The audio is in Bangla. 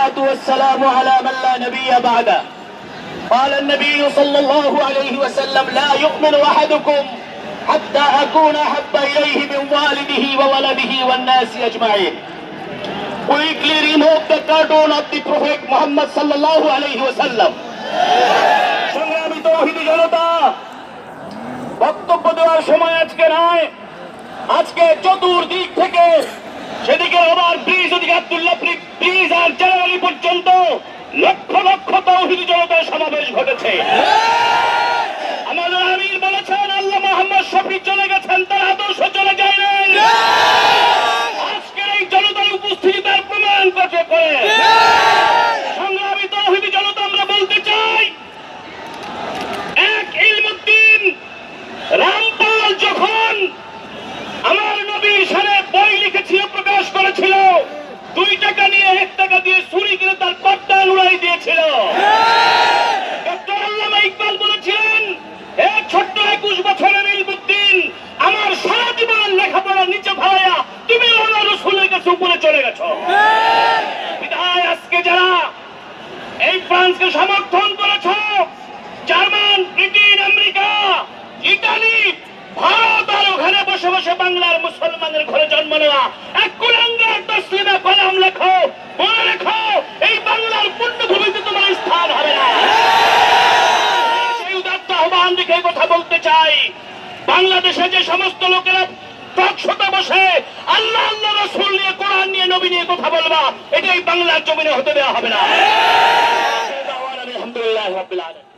والصلاة والسلام على من لا نبي بعده قال النبي صلى الله عليه وسلم لا يؤمن أحدكم حتى أكون أحب إليه من والده وولده والناس أجمعين. Quickly remove the cartoon of the Prophet Muhammad sallallahu alayhi wa sallam. সংগ্রামী তৌহিদি জনতা, বক্তব্য দেওয়ার সময় আজকে নয়। আজকে চতুর্দিক থেকে সেদিকে ওভার ব্রিজ, ওদিকে আব্দুল্লাহ ব্রিজ আর জেনারেলি পর্যন্ত লক্ষ লক্ষ তৌহিদি জনতার সমাবেশ ঘটেছে। আমাদের আমির বলেছেন আল্লাহ মোহাম্মদ শফি চলে গেছেন, তার আদর্শ চলে যায় নাই। আজকের এই জনতার উপস্থিতি তার প্রমাণ করতে পারে। সংগ্রামী তৌহিদি জনতা, আমরা বলতে চাই, এক ইলমুদ্দিন রামপাল যখন আমার নবীর শানে বই লিখেছিল, প্রকাশ করেছিল, 2 টাকা নিয়ে 1 টাকা দিয়ে চুরি করে তার পর্দা উড়াই দিয়েছিল। ডক্টর আল্লামা ইকবাল বলেছিলেন, হে ছোট্ট 21 বছরের ইলমুদ্দিন, আমার সারা জীবনের লেখাপড়া নিচে ফেলাইয়া তুমি আল্লাহ রাসূলের কাছে উপরে চলে গেছো। বিধায় আজকে যারা এই ফ্রান্সকে সমর্থন করেছ, German, Britain, America, Italy, Bharat আর ওখানে বসে বসে বাংলার মুসলমানের ঘরে জন্ম নেওয়া এক কুলাঙ্গার তসলিমা কলাম লেখো, মনে রেখো, এই বাংলার পুণ্যভূমিতে তোমার স্থান হবে না। সেই উদাত্ত আহ্বান রেখে কথা বলতে চাই, বাংলাদেশে যে সমস্ত লোকেরা টকশোতে বসে আল্লাহ আল্লাহ রাসূল নিয়ে, কোরআন নিয়ে, নবী নিয়ে কথা বলবা, এটাই বাংলার জমিনে হতে দেওয়া হবে না। আলহামদুলিল্লাহ রাব্বিল আলামিন।